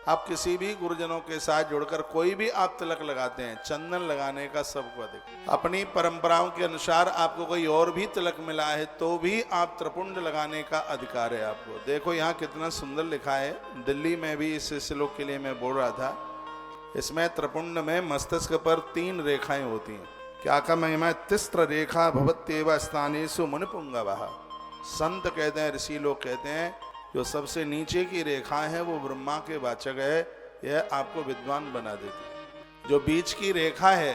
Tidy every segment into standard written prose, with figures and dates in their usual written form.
आप किसी भी गुरुजनों के साथ जुड़कर कोई भी आप तिलक लगाते हैं, चंदन लगाने का सबको अधिक। अपनी परंपराओं के अनुसार आपको कोई और भी तिलक मिला है तो भी आप त्रिपुंड लगाने का अधिकार है आपको। देखो यहाँ कितना सुंदर लिखा है, दिल्ली में भी इस श्लोक के लिए मैं बोल रहा था। इसमें त्रिपुंड में मस्तिष्क पर 3 रेखाएं होती हैं। क्या का महिमा, तिस्त्र रेखा भवत्येव स्थानेषु मुनिपुंगवः। संत कहते हैं, ऋषि लोग कहते हैं, जो सबसे नीचे की रेखा है वो ब्रह्मा के वाचक है, यह आपको विद्वान बना देती है। जो बीच की रेखा है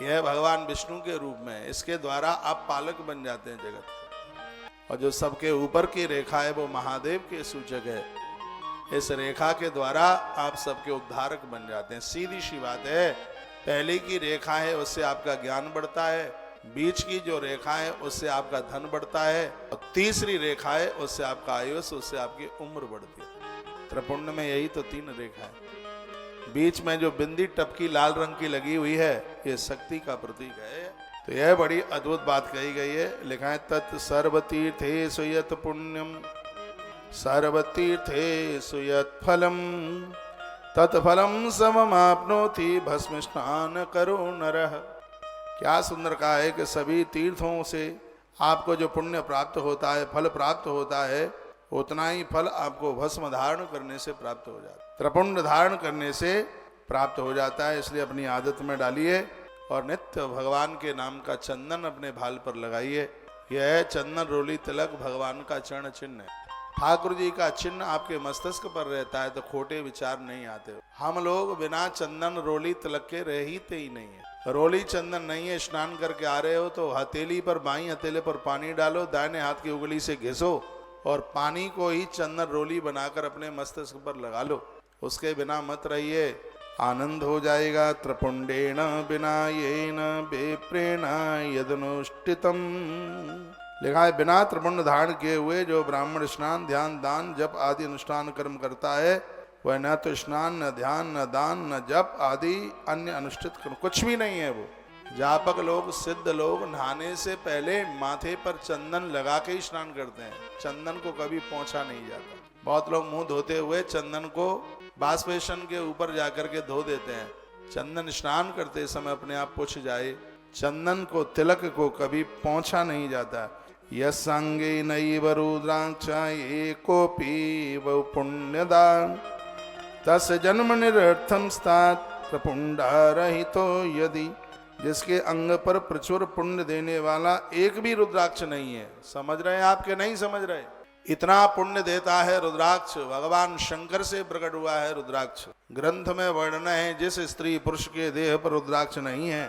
यह भगवान विष्णु के रूप में है, इसके द्वारा आप पालक बन जाते हैं जगत के। और जो सबके ऊपर की रेखा है वो महादेव के सूचक है, इस रेखा के द्वारा आप सबके उद्धारक बन जाते हैं। सीधी सी बात है, पहले की रेखा है उससे आपका ज्ञान बढ़ता है, बीच की जो रेखा है उससे आपका धन बढ़ता है, और तीसरी रेखा है उससे आपका आयुष, उससे आपकी उम्र बढ़ती है। त्रिपुंड में यही तो 3 रेखा है। बीच में जो बिंदी टपकी लाल रंग की लगी हुई है ये शक्ति का प्रतीक है। तो यह बड़ी अद्भुत बात कही गई है। लिखा है तत् सर्वतीर्थे सुयत पुण्यम सर्वतीर्थे सुयत फलम तत्फलम सममाप्नोति भस्म स्नान करो नरः। क्या सुंदर कहा है कि सभी तीर्थों से आपको जो पुण्य प्राप्त होता है, फल प्राप्त होता है, उतना ही फल आपको भस्म धारण करने से प्राप्त हो जाता है, त्रिपुंड धारण करने से प्राप्त हो जाता है। इसलिए अपनी आदत में डालिए और नित्य भगवान के नाम का चंदन अपने भाल पर लगाइए। यह चंदन रोली तिलक भगवान का चरण चिन्ह है। ठाकुर जी का चिन्ह आपके मस्तिष्क पर रहता है तो खोटे विचार नहीं आते। हम लोग बिना चंदन रोली तिलक के रहते ही नहीं है। रोली चंदन नहीं है, स्नान करके आ रहे हो तो हथेली पर, बाईं हथेली पर पानी डालो, दाहिने हाथ की उंगली से घिसो और पानी को ही चंदन रोली बनाकर अपने मस्तिष्क पर लगा लो। उसके बिना मत रहिए, आनंद हो जाएगा। त्रिपुंडेन विनायेन विप्रेण यदनुष्ठितम। लिखा है बिना त्रिपुंड धारण किए हुए जो ब्राह्मण स्नान, ध्यान, दान, जप आदि अनुष्ठान कर्म करता है वह न तो स्नान, न ध्यान, न दान, न जप आदि अन्य अनुष्ठित कर्म कुछ भी नहीं है। वो जापक लोग, सिद्ध लोग नहाने से पहले माथे पर चंदन लगा के ही स्नान करते हैं, चंदन को कभी पोंछा नहीं जाता। बहुत लोग मुंह धोते हुए चंदन को बाष्पेशन के ऊपर जाकर के धो देते हैं। चंदन स्नान करते समय अपने आप पोंछ जाए। चंदन को, तिलक को कभी पोंछा नहीं जाता। यस्संगे नैव रुद्राक्ष एकोपि वै पुण्यदान तस् जन्म निरर्थम स्तात प्रपुंडारहितो यदि। जिसके अंग पर प्रचुर पुण्य देने वाला एक भी रुद्राक्ष नहीं है। समझ रहे हैं आपके नहीं समझ रहे? इतना पुण्य देता है रुद्राक्ष, भगवान शंकर से प्रकट हुआ है रुद्राक्ष। ग्रंथ में वर्णन है जिस स्त्री पुरुष के देह पर रुद्राक्ष नहीं है,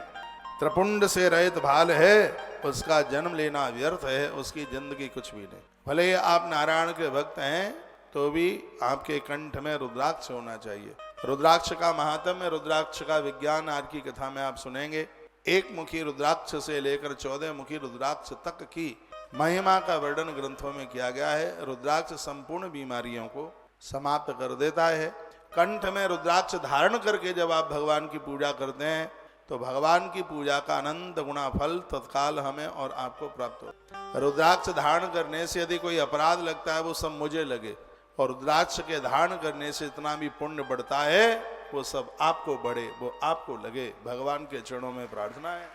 त्रिपुंड से रहित भाल है, उसका जन्म लेना व्यर्थ है, उसकी जिंदगी कुछ भी नहीं। भले आप नारायण के भक्त हैं तो भी आपके कंठ में रुद्राक्ष होना चाहिए। रुद्राक्ष का महात्म्य, रुद्राक्ष का विज्ञान आज की कथा में आप सुनेंगे। 1 मुखी रुद्राक्ष से लेकर 14 मुखी रुद्राक्ष तक की महिमा का वर्णन ग्रंथों में किया गया है। रुद्राक्ष संपूर्ण बीमारियों को समाप्त कर देता है। कंठ में रुद्राक्ष धारण करके जब आप भगवान की पूजा करते हैं तो भगवान की पूजा का अनंत गुणा फल तत्काल हमें और आपको प्राप्त हो। रुद्राक्ष धारण करने से यदि कोई अपराध लगता है वो सब मुझे लगे, और रुद्राक्ष के धारण करने से इतना भी पुण्य बढ़ता है वो सब आपको बढ़े, वो आपको लगे। भगवान के चरणों में प्रार्थना है।